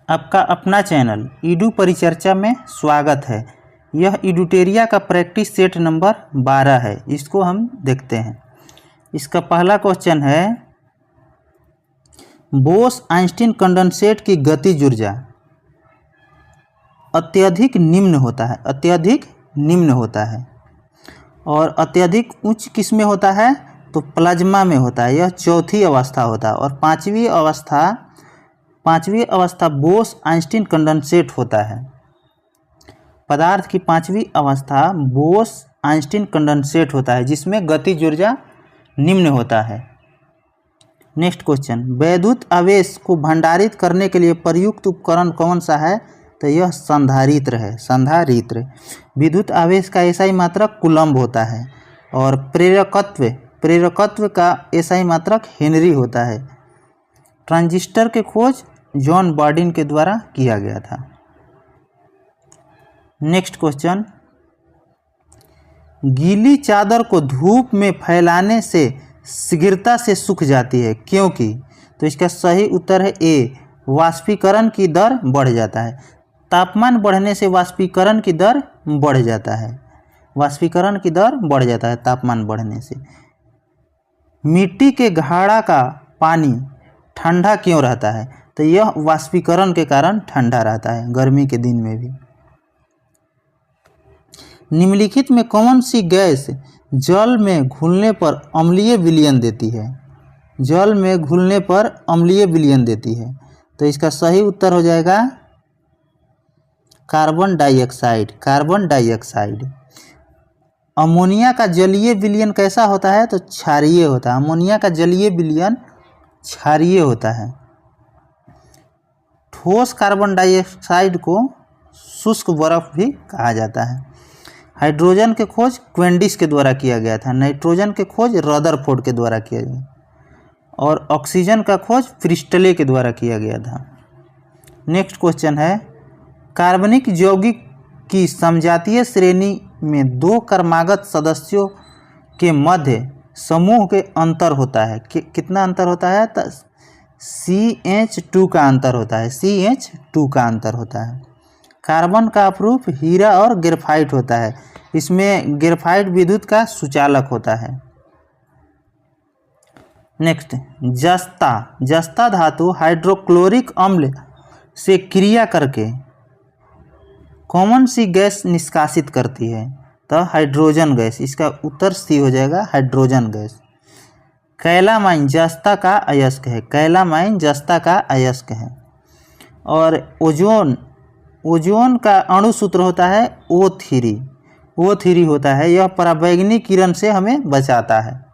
आपका अपना channel Edu परिचर्चा में स्वागत है। यह ईडूटेरिया का प्रैक्टिस सेट नंबर 12 है। इसको हम देखते हैं। इसका पहला क्वेश्चन है, बोस-आइंस्टीन कंडेंसेट की गतिज ऊर्जा अत्यधिक निम्न होता है। अत्यधिक निम्न होता है और अत्यधिक उच्च किस में होता है? तो प्लाज्मा में होता है। यह चौथी अवस्था होता है और पांचवी अवस्था बोस-आइंस्टीन कंडेंसेट होता है। पदार्थ की पांचवी अवस्था बोस-आइंस्टीन कंडेंसेट होता है, जिसमें गतिज ऊर्जा निम्न होता है। नेक्स्ट क्वेश्चन, वैद्युत आवेश को भंडारित करने के लिए प्रयुक्त उपकरण कौन सा है? तो यह संधारित्र है। संधारित्र। विद्युत आवेश का एसआई मात्रक कूलम्ब होता है और प्रेरकत्व का एसआई मात्रक हेनरी होता है। ट्रांजिस्टर के खोज जॉन बॉर्डिन के द्वारा किया गया था। नेक्स्ट क्वेश्चन, गीली चादर को धूप में फैलाने से शीघ्रता से सूख जाती है, क्योंकि? तो इसका सही उत्तर है ए, वाष्पीकरण की दर बढ़ जाता है। तापमान बढ़ने से वाष्पीकरण की दर बढ़ जाता है। वाष्पीकरण की दर बढ़ जाता है तापमान बढ़ने से। मिट्टी के घड़ा का पानी ठंडा क्यों रहता है? तो यह वाष्पीकरण के कारण ठंडा रहता है गर्मी के दिन में भी। निम्नलिखित में कौन सी गैस जल में घुलने पर अम्लीय विलयन देती है? जल में घुलने पर अम्लीय विलयन देती है। तो इसका सही उत्तर हो जाएगा carbon dioxide. Carbon dioxide. Ammonia का जलीय विलयन कैसा होता है? तो क्षारीय होता है। अमोनिया का जलीय विलयन क्षारीय होता है। ठोस कार्बन डाइऑक्साइड को शुष्क बर्फ भी कहा जाता है। हाइड्रोजन के खोज क्वेंडिस के द्वारा किया गया था। नाइट्रोजन के खोज रदरफोर्ड के द्वारा किया गया और ऑक्सीजन का खोज प्रिस्टले के द्वारा किया गया था। नेक्स्ट क्वेश्चन है, कार्बनिक यौगिक की समजातीय श्रेणी में दो क्रमागत सदस्यों के मध्य समूह के अंतर होता है। कितना अंतर होता है? तो CH2 का अंतर होता है। CH2 का अंतर होता है। कार्बन का अपरूप हीरा और ग्रेफाइट होता है। इसमें ग्रेफाइट विद्युत का सुचालक होता है। नेक्स्ट, जस्ता धातु हाइड्रोक्लोरिक अम्ल से क्रिया करके कौन सी गैस निष्कासित करती है? तो हाइड्रोजन गैस। इसका उत्तर सी हो जाएगा, हाइड्रोजन गैस। कैलामाइन जस्ता का अयस्क है। कैलामाइन जस्ता का अयस्क है। और ओजोन का अणु सूत्र होता है O3। O3 होता है। यह पराबैंगनी किरण से हमें बचाता है।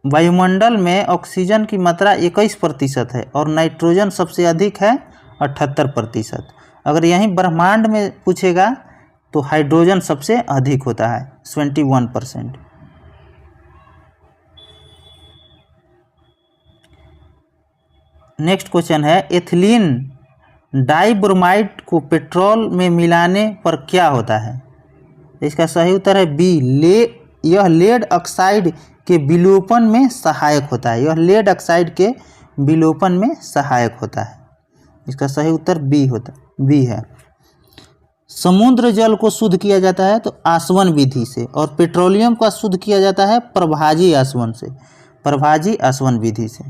वायुमंडल में ऑक्सीजन की मात्रा 21% है और नाइट्रोजन सबसे अधिक है 78%। अगर यहीं ब्रह्मांड में पूछेगा तो हाइड्रोजन सबसे अधिक होता है 21%। नेक्स्ट क्वेश्चन है, एथिलीन डाइब्रोमाइड को पेट्रोल में मिलाने पर क्या होता है? इसका सही उत्तर है बी, यह लेड ऑक्साइड के विलोपन में सहायक होता है। यह लेड ऑक्साइड के विलोपन में सहायक होता है। इसका सही उत्तर बी है। समुद्र जल को शुद्ध किया जाता है तो आसवन विधि से, और पेट्रोलियम का शुद्ध किया जाता है प्रभाजी आसवन से। प्रभाजी आसवन विधि से।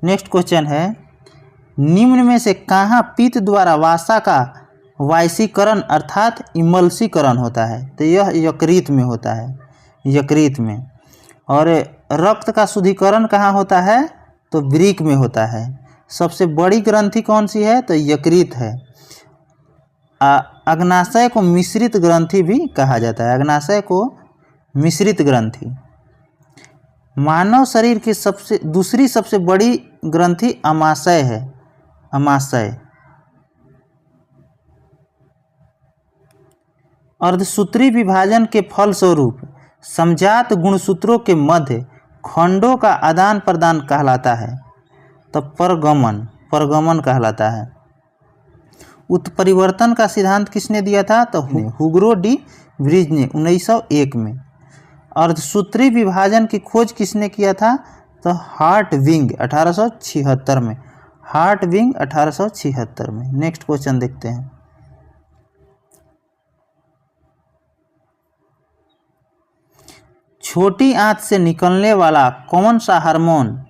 नेक्स्ट क्वेश्चन है, निम्न में से कहाँ पित्त द्वारा वसा का वायसीकरण अर्थात इमल्सीकरण होता है? तो यह यकृत में होता है। यकृत में। और रक्त का शुद्धिकरण कहाँ होता है? तो वृक्क में होता है। सबसे बड़ी ग्रंथि कौन सी है? तो यकृत है। अग्नाशय को मिश्रित ग्रंथि भी कहा जाता है। अग्नाशय को मिश्रित ग्रंथि। मानव शरीर की दूसरी सबसे बड़ी ग्रंथि अमाशय है। अमाशय। अर्धसूत्री विभाजन के फलस्वरूप समजात गुणसूत्रों के मध्य खंडों का आदान प्रदान कहलाता है। तो परगमन कहलाता है। उत्परिवर्तन का सिद्धांत किसने दिया था? तो हुगो डी व्रिज ने 1901 में। अर्धसूत्री विभाजन की खोज किसने किया था? तो हार्ट विंग 1876 में, हार्ट विंग 1876 में। नेक्स्ट क्वेश्चन देखते हैं। छोटी आंत से निकलने वाला कौन सा हार्मोन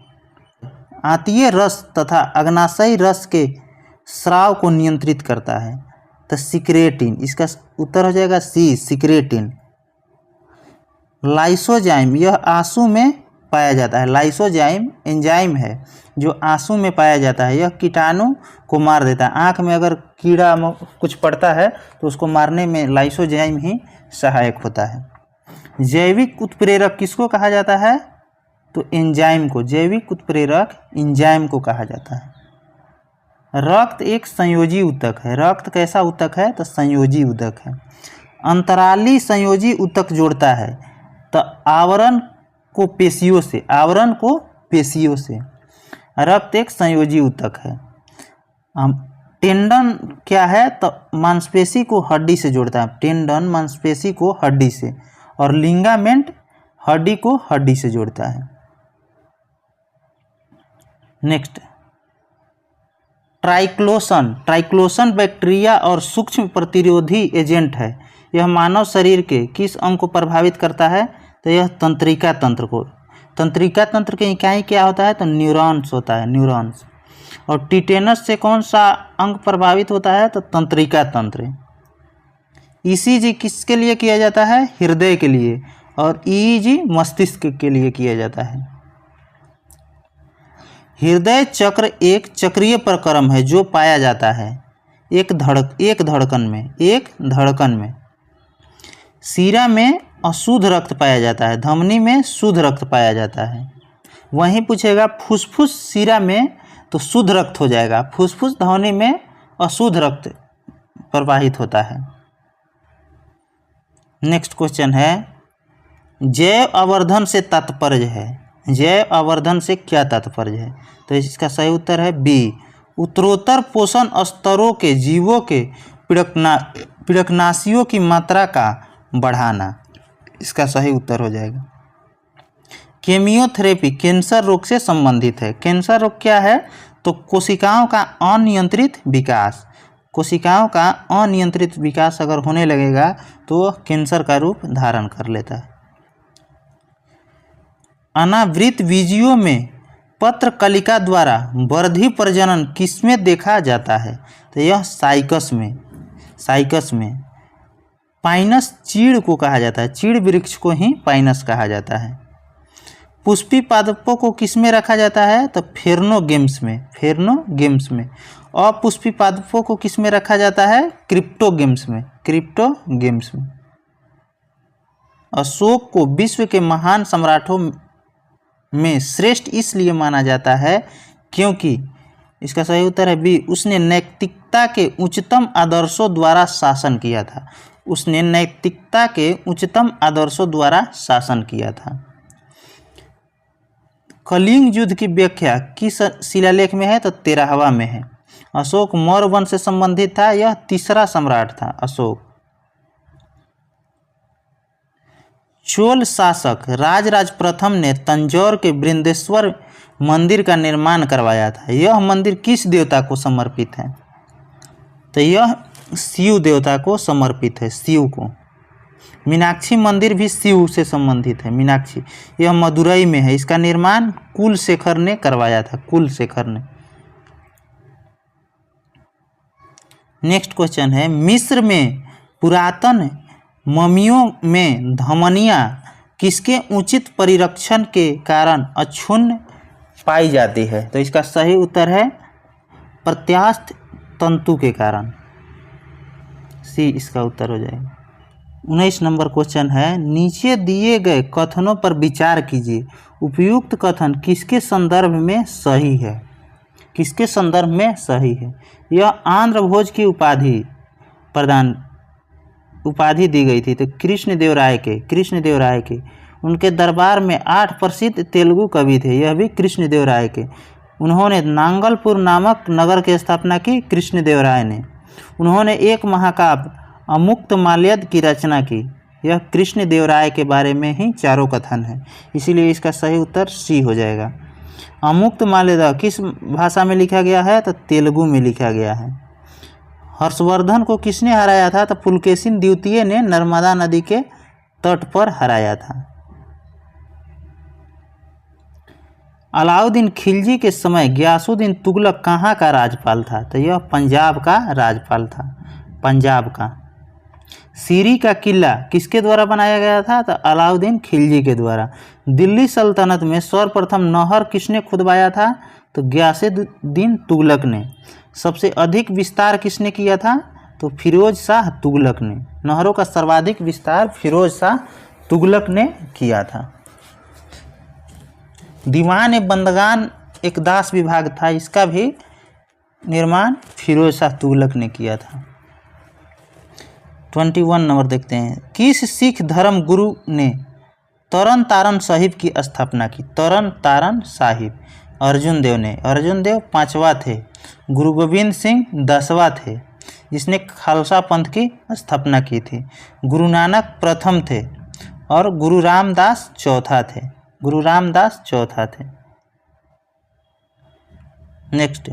आंतीय रस तथा अग्नाशयी रस के स्राव को नियंत्रित करता है? तो सिक्रेटिन, इसका उत्तर हो जाएगा सी, सिक्रेटिन। लाइसोजाइम, यह आंसू में पाया जाता है। लाइसोजाइम एंजाइम है जो आंसू में पाया जाता है। यह कीटाणु को मार देता है। आँख में अगर कीड़ा कुछ पड़ता है तो उसको मारने में लाइसोजाइम ही सहायक होता है। जैविक उत्प्रेरक किसको कहा जाता है? तो एंजाइम को, जैविक उत्प्रेरक एंजाइम को कहा जाता है। रक्त एक संयोजी ऊतक है। रक्त कैसा ऊतक है? तो संयोजी ऊतक है। अंतराली संयोजी ऊतक जोड़ता है तो आवरण को पेशियों से, आवरण को पेशियों से। रक्त एक संयोजी ऊतक है। टेंडन क्या है? तो मांसपेशी को हड्डी से जोड़ता है। टेंडन मांसपेशी को हड्डी से, और लिगामेंट हड्डी को हड्डी से जोड़ता है। नेक्स्ट, ट्राइक्लोसन, ट्राइक्लोसन बैक्टीरिया और सूक्ष्म प्रतिरोधी एजेंट है। यह मानव शरीर के किस अंग को प्रभावित करता है? तो यह तंत्रिका तंत्र को। तंत्रिका तंत्र की इकाई क्या होता है? तो न्यूरॉन्स होता है, न्यूरॉन्स। और टिटेनस से कौन सा अंग प्रभावित होता है? तो तंत्रिका तंत्र। ईसीजी किसके लिए किया जाता है? हृदय के लिए। और ईईजी मस्तिष्क के लिए किया जाता है। हृदय चक्र एक चक्रीय प्रक्रम है जो पाया जाता है एक धड़कन में। सीरा में अशुद्ध रक्त पाया जाता है, धमनी में शुद्ध रक्त पाया जाता है। वहीं पूछेगा फुसफुस सीरा में तो शुद्ध रक्त हो जाएगा, फुसफुस धमनी में अशुद्ध रक्त प्रवाहित होता है। नेक्स्ट क्वेश्चन है, जैव आवर्धन से तात्पर्य है। जैव आवर्धन से क्या तात्पर्य है? तो इसका सही उत्तर है बी, उत्तरोत्तर पोषण स्तरों के जीवों के पीड़कनाशियों की मात्रा का बढ़ाना। इसका सही उत्तर हो जाएगा। केमियोथेरेपी कैंसर रोग से संबंधित है। कैंसर रोग क्या है? तो कोशिकाओं का अनियंत्रित विकास। कोशिकाओं का अनियंत्रित विकास अगर होने लगेगा तो कैंसर का रूप धारण कर लेता है। अनावृत बीजियों में पत्र कलिका द्वारा वर्धी प्रजनन किसमें देखा जाता है? तो यह साइकस में, साइकस में। पाइनस चीड़ को कहा जाता है, चीड़ वृक्ष को ही पाइनस कहा जाता है। पुष्पी पादपों को किसमें रखा जाता है? तो फेर्नोगेम्स में, फेर्नोगेम्स में। अपुष्पी पादपों को किसमें रखा जाता है? क्रिप्टोगेम्स में, क्रिप्टोगेम्स में। अशोक को विश्व के महान सम्राटों में श्रेष्ठ इसलिए माना जाता है क्योंकि, इसका सही उत्तर है बी, उसने नैतिकता के उच्चतम आदर्शों द्वारा शासन किया था। उसने नैतिकता के उच्चतम आदर्शों द्वारा शासन किया था। कलिंग युद्ध की व्याख्या किस शिलालेख में है? तो 13वां में है। अशोक मौर्य वंश से संबंधित था, यह तीसरा सम्राट था अशोक। चोल शासक राजराज प्रथम ने तंजौर के बृहदेश्वर मंदिर का निर्माण करवाया था। यह मंदिर किस देवता को समर्पित है? तो यह शिव देवता को समर्पित है, शिव को। मीनाक्षी मंदिर भी शिव से संबंधित है, मीनाक्षी। यह मदुरई में है। इसका निर्माण कुलशेखर ने करवाया था, कुलशेखर ने। नेक्स्ट क्वेश्चन है, मिस्र में पुरातन ममियों में धमनियां किसके उचित परिरक्षण के कारण अक्षुण्ण पाई जाती है? तो इसका सही उत्तर है प्रत्यास्थ तंतु के कारण, सी इसका उत्तर हो जाएगा। 19 नंबर क्वेश्चन है, नीचे दिए गए कथनों पर विचार कीजिए। उपयुक्त कथन किसके संदर्भ में सही है? किसके संदर्भ में सही है? यह आंध्र भोज की उपाधि दी गई थी तो कृष्णदेवराय के। उनके दरबार में 8 प्रसिद्ध तेलुगु कवि थे, यह भी कृष्णदेवराय के। उन्होंने नांगलपुर नामक नगर की स्थापना की कृष्णदेवराय ने। उन्होंने एक महाकाव्य अमुक्तमाल्यद की रचना की, यह कृष्ण देव राय के बारे में ही चारों कथन है, इसीलिए इसका सही उत्तर सी हो जाएगा। अमुक्त माल्यदा किस भाषा में लिखा गया है? तो तेलुगु में लिखा गया है। हर्षवर्धन को किसने हराया था? तो पुलकेशिन द्वितीय ने नर्मदा नदी के तट पर हराया था। अलाउद्दीन खिलजी के समय गियासुद्दीन तुगलक कहाँ का राज्यपाल था? तो यह पंजाब का राज्यपाल था, पंजाब का। सीरी का किला किसके द्वारा बनाया गया था? तो अलाउद्दीन खिलजी के द्वारा। दिल्ली सल्तनत में सर्वप्रथम नहर किसने खुदवाया था? तो गियासुद्दीन तुगलक ने। सबसे अधिक विस्तार किसने किया था? तो फिरोज शाह तुगलक ने। नहरों का सर्वाधिक विस्तार फिरोज शाह तुगलक ने किया था। दीवान ए बंदगान एक दास विभाग था, इसका भी निर्माण फिरोज शाह तुगलक ने किया था। 21 नंबर देखते हैं। किस सिख धर्म गुरु ने तरन तारण साहिब की स्थापना की? तरन तारण साहिब अर्जुन देव ने। अर्जुन देव 5वां थे। गुरु गोविंद सिंह 10वां थे, जिसने खालसा पंथ की स्थापना की थी। गुरु नानक प्रथम थे और गुरु रामदास चौथा थे। गुरु रामदास चौथा थे। नेक्स्ट,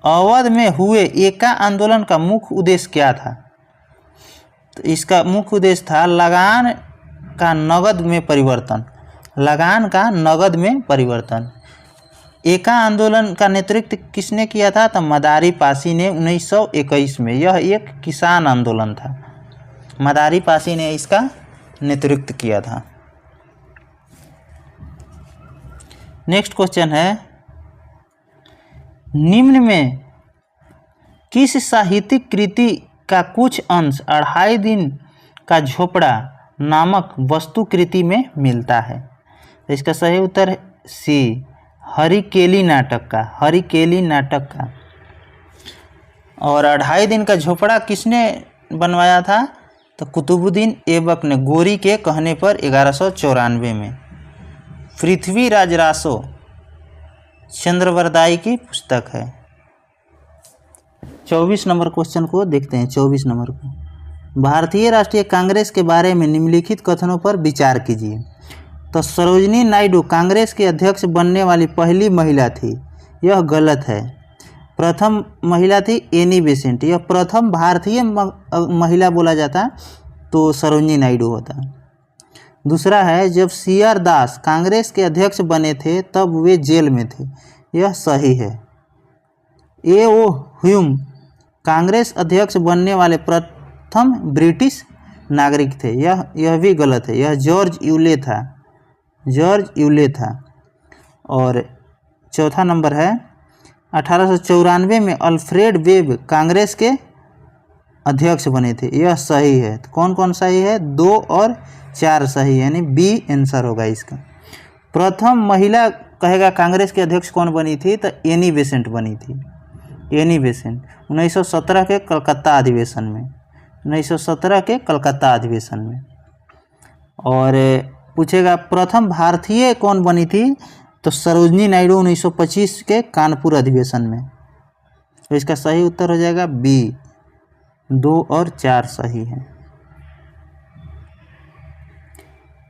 अवध में हुए एका आंदोलन का मुख्य उद्देश्य क्या था? तो इसका मुख्य उद्देश्य था लगान का नगद में परिवर्तन। लगान का नगद में परिवर्तन। एका आंदोलन का नेतृत्व किसने किया था? तो मदारी पासी ने 1921 में। यह एक किसान आंदोलन था। मदारी पासी ने इसका नेतृत्व किया था। नेक्स्ट क्वेश्चन है, निम्न में किस साहित्यिक कृति का कुछ अंश 2.5 दिन का झोपड़ा नामक वस्तुकृति में मिलता है? तो इसका सही उत्तर है सी, हरिकेली नाटक का। हरिकेली नाटक का। और 2.5 दिन का झोपड़ा किसने बनवाया था? तो कुतुबुद्दीन ऐबक ने, गोरी के कहने पर 1194 में। पृथ्वीराज रासो चंद्रवरदाई की पुस्तक है। 24 नंबर क्वेश्चन को देखते हैं। 24 नंबर को, भारतीय राष्ट्रीय कांग्रेस के बारे में निम्नलिखित कथनों पर विचार कीजिए। तो सरोजिनी नायडू कांग्रेस के अध्यक्ष बनने वाली पहली महिला थी, यह गलत है। प्रथम महिला थी एनी बेसेंट, यह प्रथम भारतीय महिला बोला जाता तो सरोजिनी नायडू होता। दूसरा है, जब CR दास कांग्रेस के अध्यक्ष बने थे तब वे जेल में थे, यह सही है। A.O. ह्यूम कांग्रेस अध्यक्ष बनने वाले प्रथम ब्रिटिश नागरिक थे, यह भी गलत है। यह जॉर्ज यूले था, जॉर्ज यूले था। और चौथा नंबर है, 1894 में अल्फ्रेड वेब कांग्रेस के अध्यक्ष बने थे, यह सही है। तो कौन कौन सही है? 2 और 4 सही, यानी बी आंसर होगा इसका। प्रथम महिला कहेगा कांग्रेस के अध्यक्ष कौन बनी थी? तो एनी बेसेंट बनी थी। एनी बेसेंट 1917 के कलकत्ता अधिवेशन में। 1917 के कलकत्ता अधिवेशन में। और पूछेगा प्रथम भारतीय कौन बनी थी? तो सरोजिनी नायडू 1925 के कानपुर अधिवेशन में। तो इसका सही उत्तर हो जाएगा बी। 2 और 4 सही है।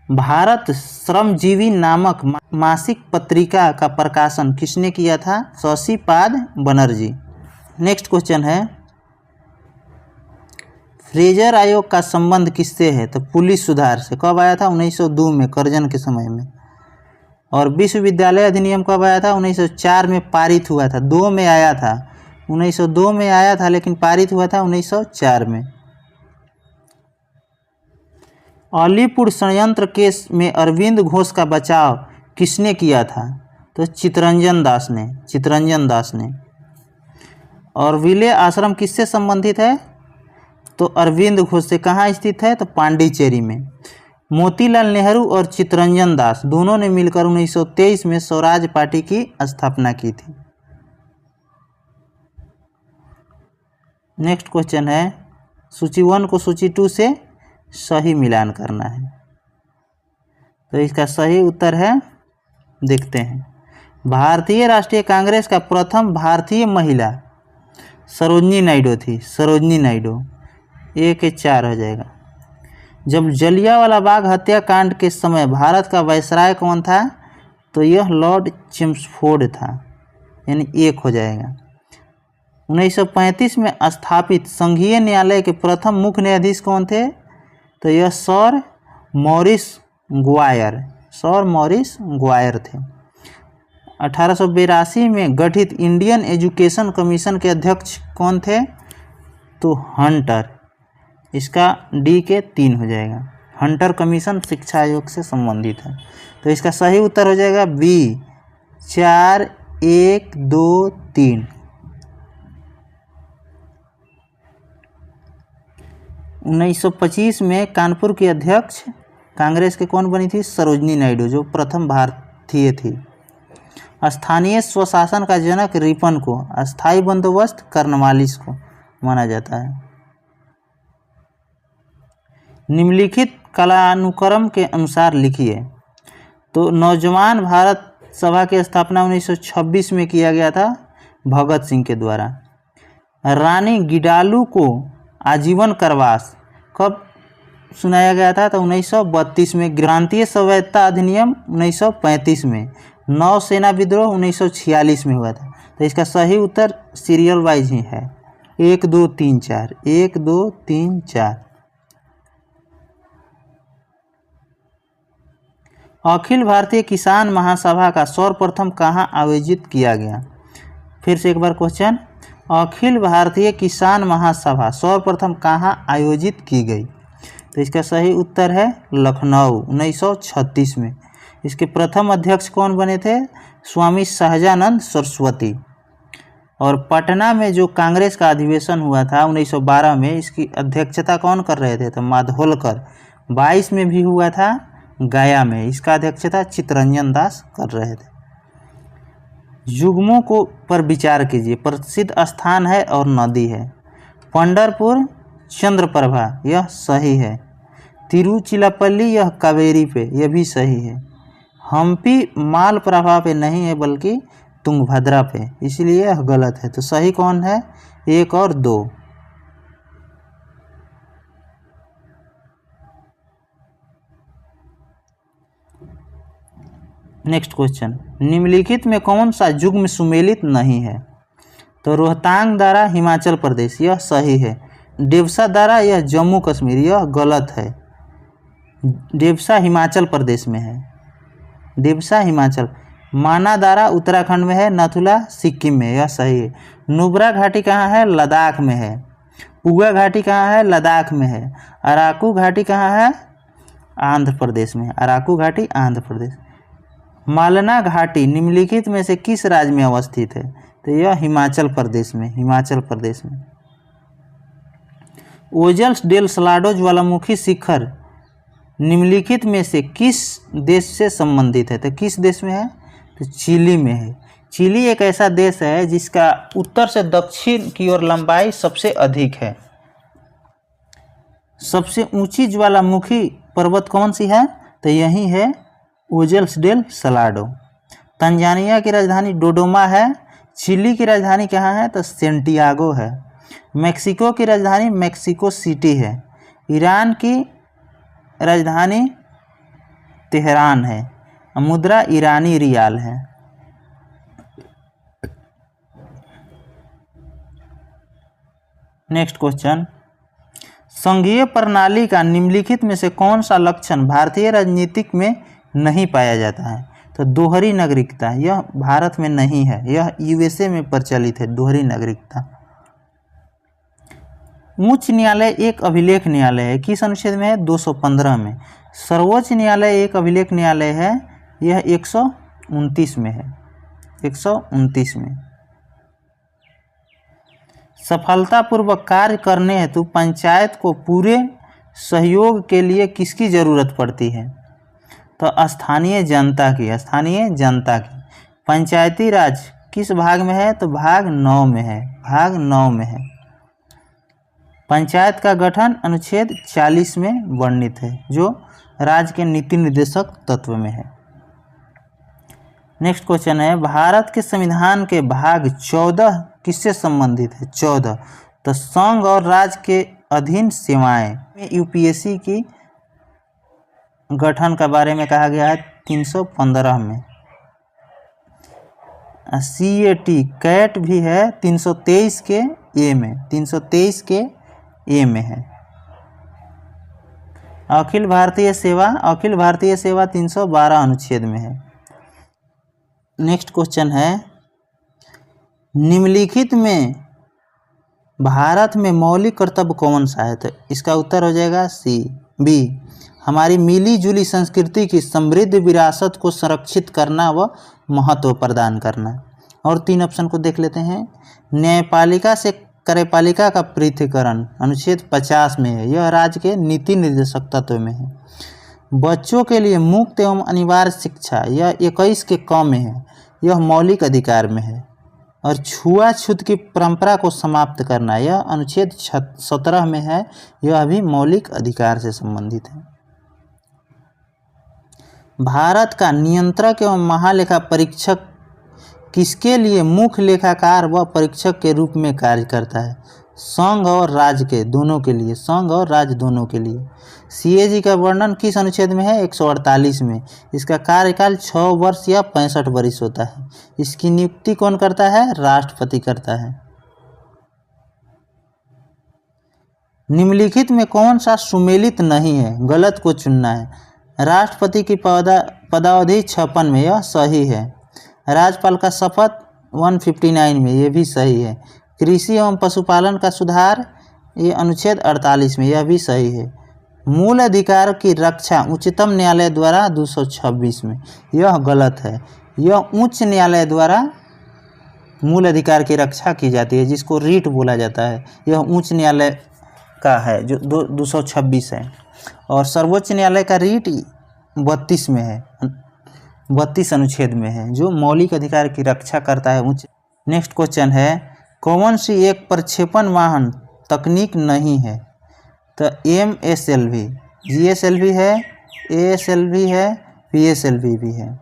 भारत श्रमजीवी नामक मासिक पत्रिका का प्रकाशन किसने किया था? शशिपाद बनर्जी। नेक्स्ट क्वेश्चन है, फ्रेजर आयोग का संबंध किससे है? तो पुलिस सुधार से। कब आया था? 1902 में, करजन के समय में। और विश्वविद्यालय अधिनियम कब आया था? 1904 में पारित हुआ था। 2 में आया था, 1902 में आया था, लेकिन पारित हुआ था 1904 में। अलीपुर षड्यंत्र केस में अरविंद घोष का बचाव किसने किया था? तो चित्तरंजन दास ने। चित्तरंजन दास ने। और विले आश्रम किससे संबंधित है? तो अरविंद घोष से। कहाँ स्थित है? तो पांडिचेरी में। मोतीलाल नेहरू और चित्तरंजन दास दोनों ने मिलकर 1923 में स्वराज पार्टी की स्थापना की थी। नेक्स्ट क्वेश्चन है, सूची 1 को सूची 2 से सही मिलान करना है। तो इसका सही उत्तर है, देखते हैं, भारतीय राष्ट्रीय कांग्रेस का प्रथम भारतीय महिला सरोजिनी नायडू थी। सरोजिनी नायडू। 1 के 4 हो जाएगा। जब जलियांवाला बाग हत्याकांड के समय भारत का वायसराय कौन था? तो यह लॉर्ड चेम्सफोर्ड था, यानी एक हो जाएगा। 1935 में स्थापित संघीय न्यायालय के प्रथम मुख्य न्यायाधीश कौन थे? तो यह सर मॉरिस ग्वायर थे। 1882 में गठित इंडियन एजुकेशन कमीशन के अध्यक्ष कौन थे? तो हंटर, इसका डी के 3 हो जाएगा। हंटर कमीशन शिक्षा आयोग से संबंधित है। तो इसका सही उत्तर हो जाएगा बी 4 1 2 3। 1925 में कानपुर की अध्यक्ष कांग्रेस के कौन बनी थी? सरोजनी नायडू, जो प्रथम भारतीय थी। स्थानीय स्वशासन का जनक रिपन को, अस्थायी बंदोबस्त कर्नवालिस को माना जाता है। निम्नलिखित कालानुक्रम के अनुसार लिखिए। तो नौजवान भारत सभा की स्थापना 1926 में किया गया था भगत सिंह के द्वारा। रानी गिडालू को आजीवन कारावास कब सुनाया गया था? तो 1932 में। क्रांतीय स्वायत्तता अधिनियम 1935 में। नौसेना विद्रोह 1946 में हुआ था। तो इसका सही उत्तर सीरियल वाइज ही है, 1 2 3 4 1 2 3 4। अखिल भारतीय किसान महासभा का सर्वप्रथम कहाँ आयोजित किया गया? फिर से एक बार क्वेश्चन, अखिल भारतीय किसान महासभा सर्वप्रथम कहाँ आयोजित की गई? तो इसका सही उत्तर है लखनऊ, 1936 में। इसके प्रथम अध्यक्ष कौन बने थे? स्वामी सहजानंद सरस्वती। और पटना में जो कांग्रेस का अधिवेशन हुआ था 1912 में, इसकी अध्यक्षता कौन कर रहे थे? तो माधोलकर। 22 में भी हुआ था गया में, इसका अध्यक्षता चित्तरंजन दास कर रहे थे। युग्मों को पर विचार कीजिए। प्रसिद्ध स्थान है और नदी है। पंढरपुर चंद्रप्रभा, यह सही है। तिरुचिरापल्ली, यह कावेरी पे, यह भी सही है। हम्पी मालप्रभा पे नहीं है बल्कि तुंगभद्रा पे, इसलिए यह गलत है। तो सही कौन है? 1 और 2। नेक्स्ट क्वेश्चन, निम्नलिखित में कौन सा युग्म सुमेलित नहीं है? तो रोहतांग दर्रा हिमाचल प्रदेश, यह सही है। डेवसा दर्रा, यह जम्मू कश्मीर, यह गलत है। डेवसा हिमाचल प्रदेश में है, डेवसा हिमाचल। माना दर्रा उत्तराखंड में है, नथुला सिक्किम में, यह सही है। नुब्रा घाटी कहाँ है? लद्दाख में है। पुगा घाटी कहाँ है? लद्दाख में है। अराकू घाटी कहाँ है? आंध्र प्रदेश में। अराकू घाटी आंध्र प्रदेश। मालना घाटी निम्नलिखित में से किस राज्य में अवस्थित है? तो यह हिमाचल प्रदेश में, हिमाचल प्रदेश में। ओजल्स डेल सलाडो ज्वालामुखी शिखर निम्नलिखित में से किस देश से संबंधित है? तो किस देश में है? तो चिली में है। चिली एक ऐसा देश है जिसका उत्तर से दक्षिण की ओर लंबाई सबसे अधिक है। सबसे ऊंची ज्वालामुखी पर्वत कौन सी है? तो यही है ओजल्स डेल सलाडो। तंजानिया की राजधानी डोडोमा है। चिली की राजधानी कहाँ है? तो सेंटियागो है। मेक्सिको की राजधानी मेक्सिको सिटी है। ईरान की राजधानी तेहरान है। मुद्रा ईरानी रियाल है। नेक्स्ट क्वेश्चन, संघीय प्रणाली का निम्नलिखित में से कौन सा लक्षण भारतीय राजनीतिक में नहीं पाया जाता है? तो दोहरी नागरिकता, यह भारत में नहीं है, यह यूएसए में प्रचलित है दोहरी नागरिकता। उच्च न्यायालय एक अभिलेख न्यायालय है, किस अनुच्छेद में है? 215 में। सर्वोच्च न्यायालय एक अभिलेख न्यायालय है, यह 129 में है, 129 में। सफलतापूर्वक कार्य करने हेतु पंचायत को पूरे सहयोग के लिए किसकी जरूरत पड़ती है? तो स्थानीय जनता की, स्थानीय जनता की। पंचायती राज किस भाग में है? तो भाग 9 में है, भाग 9 में है। पंचायत का गठन अनुच्छेद 40 में वर्णित है, जो राज्य के नीति निर्देशक तत्व में है। नेक्स्ट क्वेश्चन है, भारत के संविधान के भाग 14 किससे संबंधित है? 14 तो संघ और राज्य के अधीन सेवाएं में यूपीएससी की गठन का बारे में कहा गया है 315 में। CAT कैट भी है 323 के ए में, 323 के ए में है। अखिल भारतीय सेवा 312 अनुच्छेद में है। नेक्स्ट क्वेश्चन है, निम्नलिखित में भारत में मौलिक कर्तव्य कौन सा है? तो इसका उत्तर हो जाएगा बी, हमारी मिली जुली संस्कृति की समृद्ध विरासत को संरक्षित करना व महत्व प्रदान करना। और 3 ऑप्शन को देख लेते हैं। न्यायपालिका से कार्यपालिका का पृथक्करण अनुच्छेद 50 में है, यह राज्य के नीति निर्देशक तत्व में है। बच्चों के लिए मुक्त एवं अनिवार्य शिक्षा, यह 21 के क में है, यह मौलिक अधिकार में है। और छुआछूत की परंपरा को समाप्त करना, यह अनुच्छेद 17 में है, यह भी मौलिक अधिकार से संबंधित है। भारत का नियंत्रक एवं महालेखा परीक्षक किसके लिए मुख्य लेखाकार व परीक्षक के रूप में कार्य करता है? संघ और राज्य के दोनों के लिए, संघ और राज्य दोनों के लिए। CAG का वर्णन किस अनुच्छेद में है? 148 में। इसका कार्यकाल 6 वर्ष या 65 वर्ष होता है। इसकी नियुक्ति कौन करता है? राष्ट्रपति करता है। निम्नलिखित में कौन सा सुमेलित नहीं है? गलत को चुनना है। राष्ट्रपति की पदावधि 56 में, यह सही है। राज्यपाल का शपथ 159 में, यह भी सही है। कृषि एवं पशुपालन का सुधार, ये अनुच्छेद 48 में, यह भी सही है। मूल अधिकार की रक्षा उच्चतम न्यायालय द्वारा 226 में, यह गलत है। यह उच्च न्यायालय द्वारा मूल अधिकार की रक्षा की जाती है, जिसको रीट बोला जाता है। यह उच्च न्यायालय का है जो 226 है। और सर्वोच्च न्यायालय का रीट 32 में है, 32 अनुच्छेद में है, जो मौलिक अधिकार की रक्षा करता है उच्च। नेक्स्ट क्वेश्चन है, कौन सी एक प्रक्षेपण वाहन तकनीक नहीं है? तो MSLV, GSLV है, ASLV है, PSLV भी है।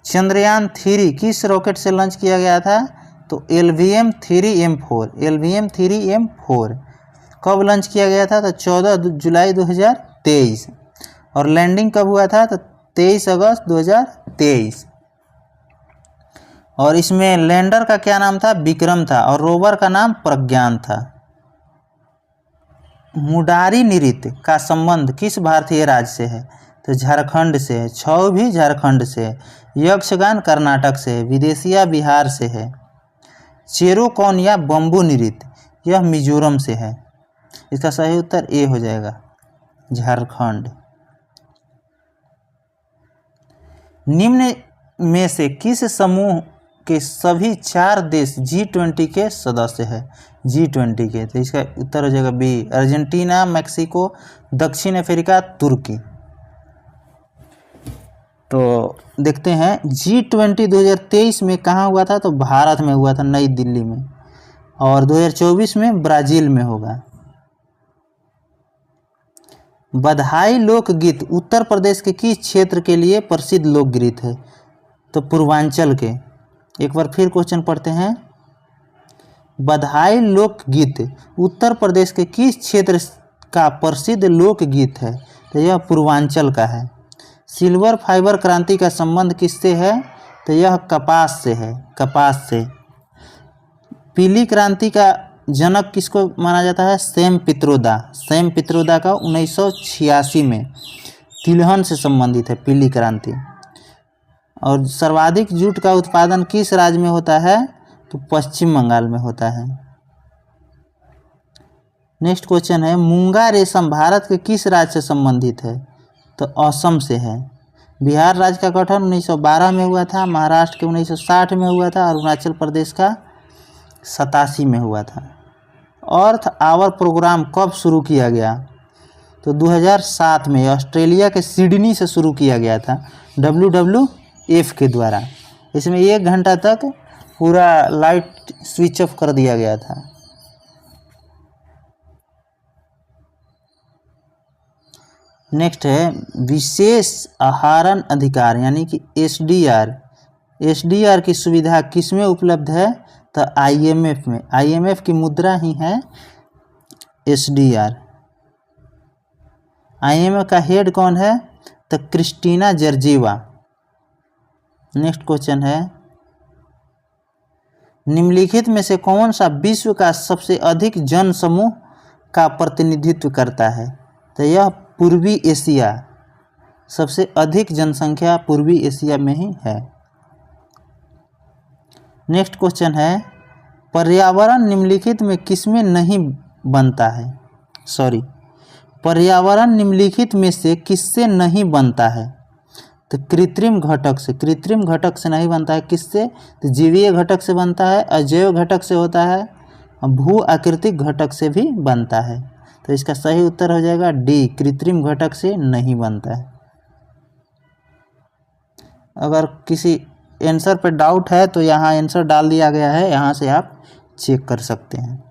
चंद्रयान 3 किस रॉकेट से लॉन्च किया गया था? तो LVM-3M4, LVM-3M4 कब लॉन्च किया गया था? तो 14 जुलाई 2023। और लैंडिंग कब हुआ था? तो 23 अगस्त 2023। और इसमें लैंडर का क्या नाम था? विक्रम था। और रोवर का नाम प्रज्ञान था। मुडारी नृत्य का संबंध किस भारतीय राज्य से है? तो झारखंड से है। छऊ भी झारखंड से है। यक्षगान कर्नाटक से है। विदेशिया बिहार से है। चेरोकॉन या बम्बू नृत्य, यह मिजोरम से है। इसका सही उत्तर ए हो जाएगा, झारखंड। निम्न में से किस समूह के सभी 4 देश G20 के सदस्य है? G20 के, तो इसका उत्तर हो जाएगा बी, अर्जेंटीना, मैक्सिको, दक्षिण अफ्रीका, तुर्की। तो देखते हैं G20 2023 में कहाँ हुआ था? तो भारत में हुआ था, नई दिल्ली में। और 2024 में ब्राज़ील में होगा। बधाई लोकगीत उत्तर प्रदेश के किस क्षेत्र के लिए प्रसिद्ध लोकगीत है? तो पूर्वांचल के। एक बार फिर क्वेश्चन पढ़ते हैं। बधाई लोकगीत उत्तर प्रदेश के किस क्षेत्र का प्रसिद्ध लोकगीत है? तो यह पूर्वांचल का है। सिल्वर फाइबर क्रांति का संबंध किससे है? तो यह कपास से है, कपास से। पीली क्रांति का जनक किसको माना जाता है? सैम पित्रोदा। सैम पित्रोदा का 1986 में तिलहन से संबंधित है पीली क्रांति। और सर्वाधिक जूट का उत्पादन किस राज्य में होता है? तो पश्चिम बंगाल में होता है। नेक्स्ट क्वेश्चन है, मूंगा रेशम भारत के किस राज्य से संबंधित है? तो असम से है। बिहार राज्य का गठन 1912 में हुआ था, महाराष्ट्र के 1960 में हुआ था, और अरुणाचल प्रदेश का 87 में हुआ था। अर्थ आवर प्रोग्राम कब शुरू किया गया? तो 2007 में ऑस्ट्रेलिया के सिडनी से शुरू किया गया था, WWF के द्वारा। इसमें 1 घंटा तक पूरा लाइट स्विच ऑफ कर दिया गया था। नेक्स्ट है, विशेष आहारण अधिकार यानी कि SDR की सुविधा किसमें उपलब्ध है? तो IMF में। IMF की मुद्रा ही है SDR। IMF का हेड कौन है? तो क्रिस्टीना जॉर्जिवा। नेक्स्ट क्वेश्चन है, निम्नलिखित में से कौन सा विश्व का सबसे अधिक जन समूह का प्रतिनिधित्व करता है? तो यह पूर्वी एशिया, सबसे अधिक जनसंख्या पूर्वी एशिया में ही है। नेक्स्ट क्वेश्चन है, पर्यावरण निम्नलिखित में किसमें नहीं बनता है? पर्यावरण निम्नलिखित में से किससे नहीं बनता है? तो कृत्रिम घटक से। कृत्रिम घटक से नहीं बनता है, किससे? तो जीवीय घटक से बनता है, अजैव घटक से होता है, भू आकृतिक घटक से भी बनता है। तो इसका सही उत्तर हो जाएगा डी, कृत्रिम घटक से नहीं बनता है। अगर किसी आंसर पर डाउट है तो यहाँ आंसर डाल दिया गया है, यहाँ से आप चेक कर सकते हैं।